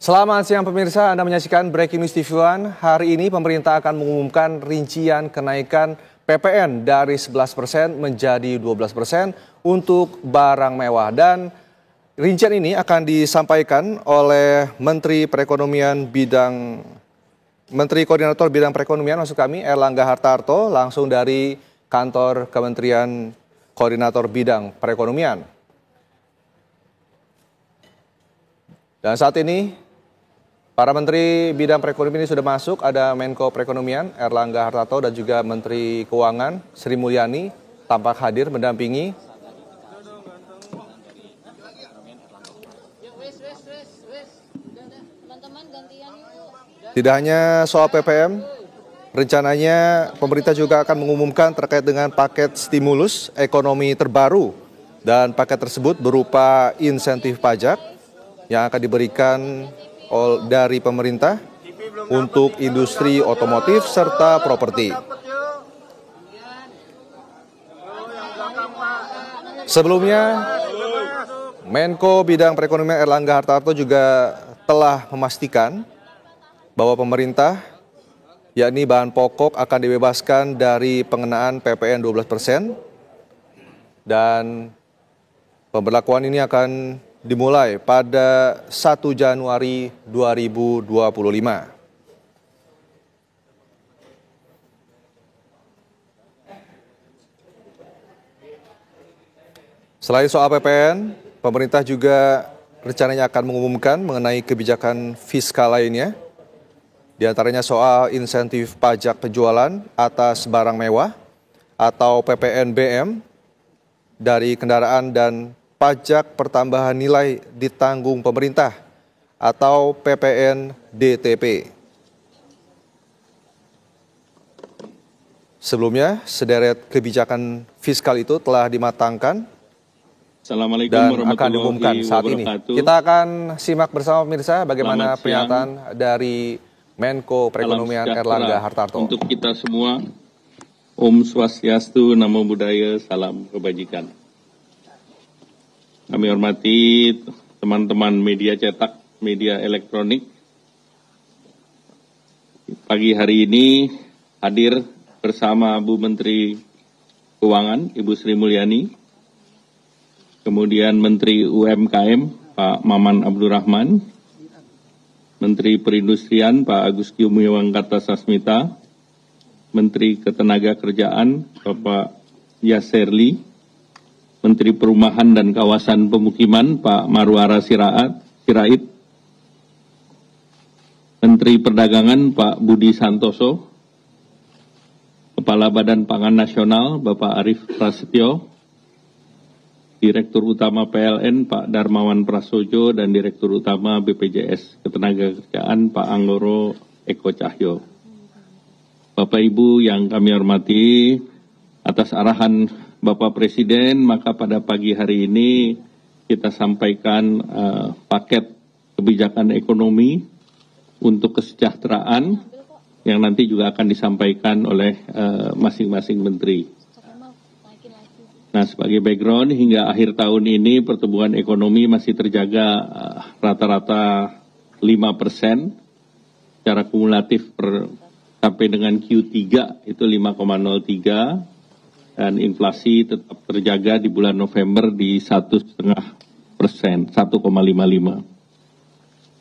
Selamat siang pemirsa, Anda menyaksikan Breaking News TV One. Hari ini pemerintah akan mengumumkan rincian kenaikan PPN dari 11% menjadi 12% untuk barang mewah. Dan rincian ini akan disampaikan oleh Menteri Koordinator Bidang Perekonomian, maksud kami Erlangga Hartarto, langsung dari kantor Kementerian Koordinator Bidang Perekonomian. Dan saat ini para Menteri Bidang Perekonomian ini sudah masuk, ada Menko Perekonomian Erlangga Hartarto dan juga Menteri Keuangan Sri Mulyani tampak hadir mendampingi. Tidak hanya soal PPM, rencananya pemerintah juga akan mengumumkan terkait dengan paket stimulus ekonomi terbaru, dan paket tersebut berupa insentif pajak yang akan diberikan dari pemerintah untuk industri otomotif serta properti. Sebelumnya, Menko Bidang Perekonomian Erlangga Hartarto juga telah memastikan bahwa pemerintah, yakni bahan pokok, akan dibebaskan dari pengenaan PPN 12%, dan pemberlakuan ini akan dimulai pada 1 Januari 2025. Selain soal PPN, pemerintah juga rencananya akan mengumumkan mengenai kebijakan fiskal lainnya, di antaranya soal insentif pajak penjualan atas barang mewah atau PPNBM dari kendaraan dan pajak pertambahan nilai ditanggung pemerintah atau PPNDTP. Sebelumnya, sederet kebijakan fiskal itu telah dimatangkan dan akan diumumkan saat ini. Kita akan simak bersama pemirsa bagaimana pernyataan dari Menko Perekonomian Erlangga Hartarto. Untuk kita semua, Om Swastiastu, Namo Buddhaya, salam kebajikan. Kami hormati teman-teman media cetak, media elektronik. Pagi hari ini hadir bersama Bu Menteri Keuangan, Ibu Sri Mulyani, kemudian Menteri UMKM, Pak Maman Abdurrahman, Menteri Perindustrian, Pak Agus Gumiwang Kartasasmita, Menteri Ketenagakerjaan, Bapak Yasserli, Menteri Perumahan dan Kawasan Pemukiman, Pak Marwara Sirait, Menteri Perdagangan, Pak Budi Santoso, Kepala Badan Pangan Nasional, Bapak Arief Prasetyo, Direktur Utama PLN, Pak Darmawan Prasojo, dan Direktur Utama BPJS Ketenagakerjaan, Pak Anggoro Eko Cahyo. Bapak Ibu yang kami hormati, atas arahan Bapak Presiden, maka pada pagi hari ini kita sampaikan paket kebijakan ekonomi untuk kesejahteraan yang nanti juga akan disampaikan oleh masing-masing menteri. Nah, sebagai background, hingga akhir tahun ini pertumbuhan ekonomi masih terjaga rata-rata 5%, secara kumulatif sampai dengan Q3 itu 5,03%. Dan inflasi tetap terjaga di bulan November di 1,5%, 1,55.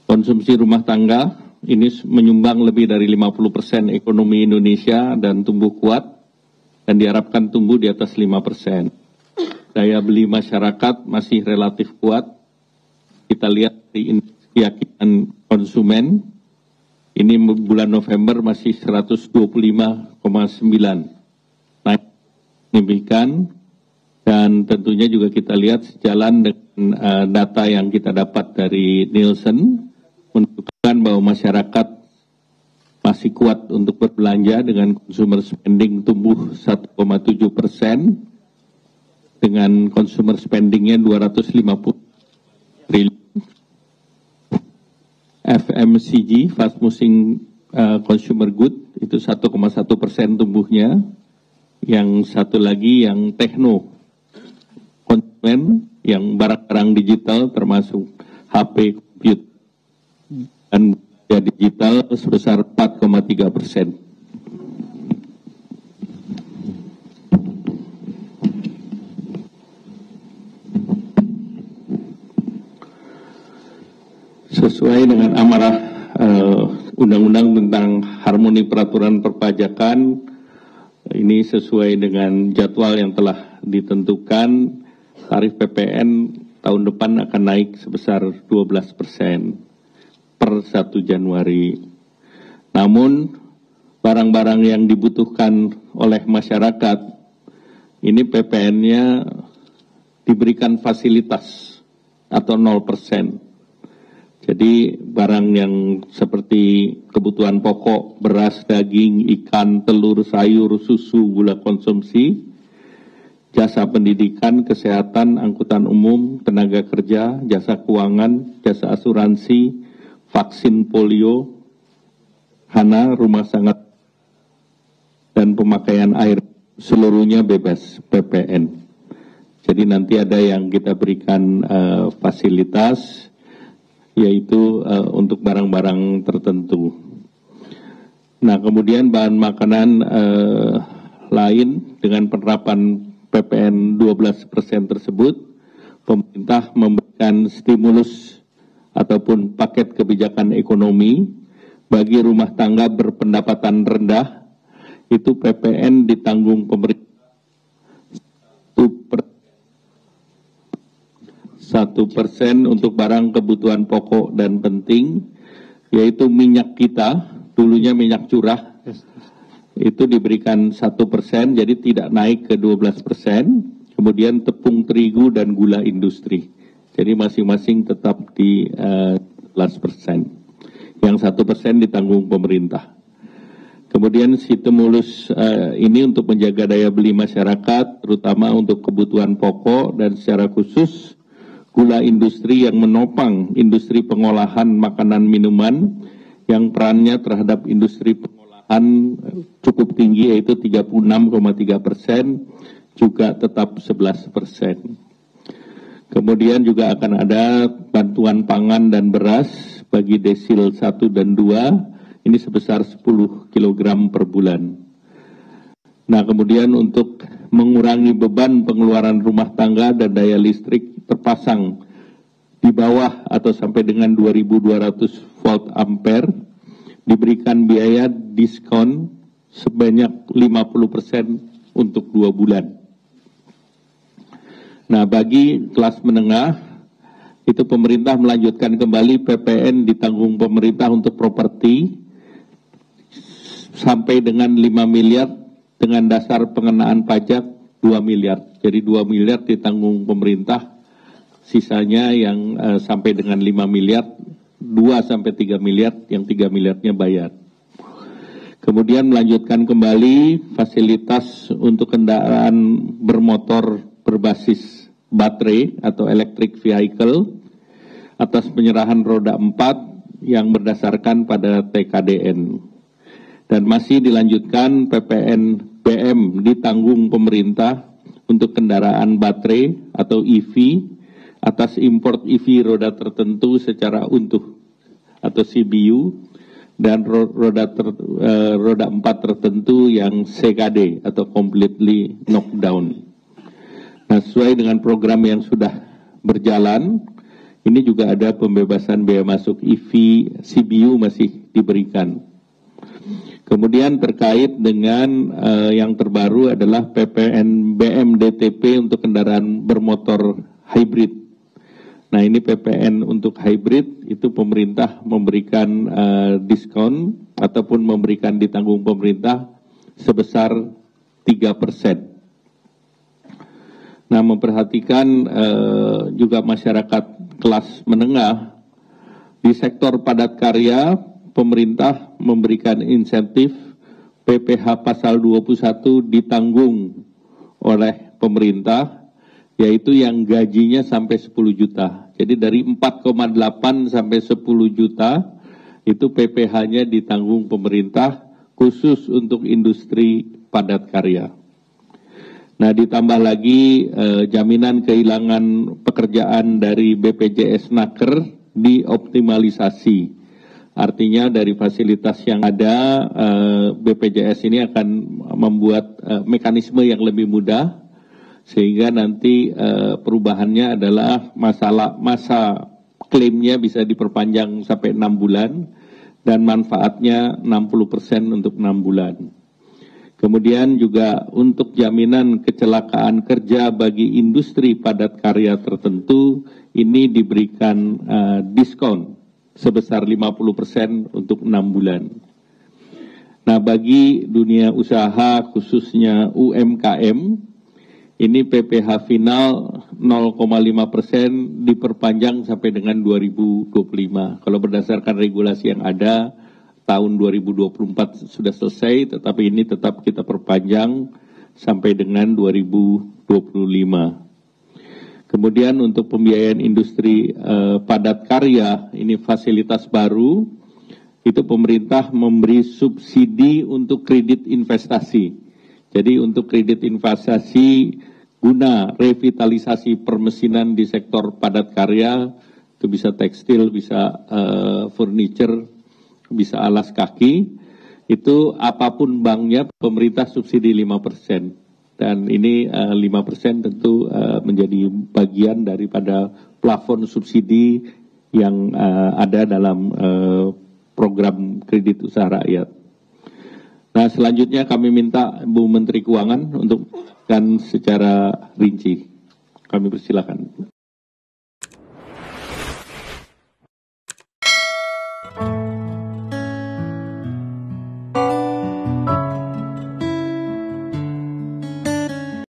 Konsumsi rumah tangga ini menyumbang lebih dari 50% ekonomi Indonesia dan tumbuh kuat, dan diharapkan tumbuh di atas 5%. Daya beli masyarakat masih relatif kuat. Kita lihat di indeks keyakinan konsumen, ini bulan November masih 125,9. Naik signifikan, dan tentunya juga kita lihat sejalan dengan data yang kita dapat dari Nielsen menunjukkan bahwa masyarakat masih kuat untuk berbelanja dengan consumer spending tumbuh 1,7%, dengan consumer spendingnya 250 triliun. FMCG, fast moving consumer good, itu 1,1% tumbuhnya. Yang satu lagi yang tekno, konsumen yang barang-barang digital termasuk HP, komputer, digital sebesar 4,3%. Sesuai dengan amanah Undang-Undang tentang Harmoni Peraturan Perpajakan, ini sesuai dengan jadwal yang telah ditentukan, tarif PPN tahun depan akan naik sebesar 12% per 1 Januari. Namun, barang-barang yang dibutuhkan oleh masyarakat, ini PPN-nya diberikan fasilitas atau 0%. Jadi barang yang seperti kebutuhan pokok, beras, daging, ikan, telur, sayur, susu, gula konsumsi, jasa pendidikan, kesehatan, angkutan umum, tenaga kerja, jasa keuangan, jasa asuransi, vaksin polio, hana, rumah sangat, dan pemakaian air, seluruhnya bebas PPN. Jadi nanti ada yang kita berikan fasilitas, yaitu untuk barang-barang tertentu. Nah, kemudian bahan makanan lain dengan penerapan PPN 12% tersebut, pemerintah memberikan stimulus ataupun paket kebijakan ekonomi bagi rumah tangga berpendapatan rendah, itu PPN ditanggung pemerintah 1% untuk barang kebutuhan pokok dan penting, yaitu minyak kita, dulunya minyak curah, itu diberikan 1%, jadi tidak naik ke 12%, kemudian tepung terigu dan gula industri, jadi masing-masing tetap di 12%, yang 1% ditanggung pemerintah. Kemudian stimulus ini untuk menjaga daya beli masyarakat, terutama untuk kebutuhan pokok dan secara khusus gula industri yang menopang industri pengolahan makanan minuman yang perannya terhadap industri pengolahan cukup tinggi, yaitu 36,3%, juga tetap 11%. Kemudian juga akan ada bantuan pangan dan beras bagi desil 1 dan 2, ini sebesar 10 kg per bulan. Nah, kemudian untuk mengurangi beban pengeluaran rumah tangga dan daya listrik terpasang di bawah atau sampai dengan 2200 volt ampere, diberikan biaya diskon sebanyak 50% untuk 2 bulan. Nah, bagi kelas menengah, itu pemerintah melanjutkan kembali PPN ditanggung pemerintah untuk properti sampai dengan 5 miliar dengan dasar pengenaan pajak 2 miliar. Jadi 2 miliar ditanggung pemerintah, sisanya yang sampai dengan 5 miliar, 2 sampai 3 miliar, yang 3 miliarnya bayar. Kemudian melanjutkan kembali fasilitas untuk kendaraan bermotor berbasis baterai atau electric vehicle atas penyerahan roda 4 yang berdasarkan pada TKDN. Dan masih dilanjutkan PPN BM ditanggung pemerintah untuk kendaraan baterai atau EV atas import EV roda tertentu secara utuh atau CBU, dan roda 4 tertentu yang CKD atau completely knockdown. Nah, sesuai dengan program yang sudah berjalan, ini juga ada pembebasan biaya masuk EV CBU masih diberikan. Kemudian terkait dengan yang terbaru adalah PPN BMDTP untuk kendaraan bermotor hybrid. Nah, ini PPN untuk hybrid itu pemerintah memberikan diskon ataupun memberikan ditanggung pemerintah sebesar 3%. Nah, memperhatikan juga masyarakat kelas menengah di sektor padat karya, pemerintah memberikan insentif PPh pasal 21 ditanggung oleh pemerintah, yaitu yang gajinya sampai 10 juta. Jadi dari 4,8 sampai 10 juta itu PPh-nya ditanggung pemerintah khusus untuk industri padat karya. Nah, ditambah lagi jaminan kehilangan pekerjaan dari BPJS Naker dioptimalisasi Artinya dari fasilitas yang ada, BPJS ini akan membuat mekanisme yang lebih mudah, sehingga nanti perubahannya adalah masa klaimnya bisa diperpanjang sampai 6 bulan, dan manfaatnya 60% untuk 6 bulan. Kemudian juga untuk jaminan kecelakaan kerja bagi industri padat karya tertentu, ini diberikan diskon sebesar 50% untuk 6 bulan. Nah, bagi dunia usaha khususnya UMKM, ini PPh final 0,5% diperpanjang sampai dengan 2025. Kalau berdasarkan regulasi yang ada, tahun 2024 sudah selesai, tetapi ini tetap kita perpanjang sampai dengan 2025. Kemudian untuk pembiayaan industri padat karya, ini fasilitas baru, itu pemerintah memberi subsidi untuk kredit investasi. Jadi untuk kredit investasi guna revitalisasi permesinan di sektor padat karya, itu bisa tekstil, bisa furniture, bisa alas kaki, itu apapun banknya pemerintah subsidi 5%. Dan ini 5% tentu menjadi bagian daripada plafon subsidi yang ada dalam program kredit usaha rakyat. Nah, selanjutnya kami minta Bu Menteri Keuangan untuk kan secara rinci. Kami persilakan.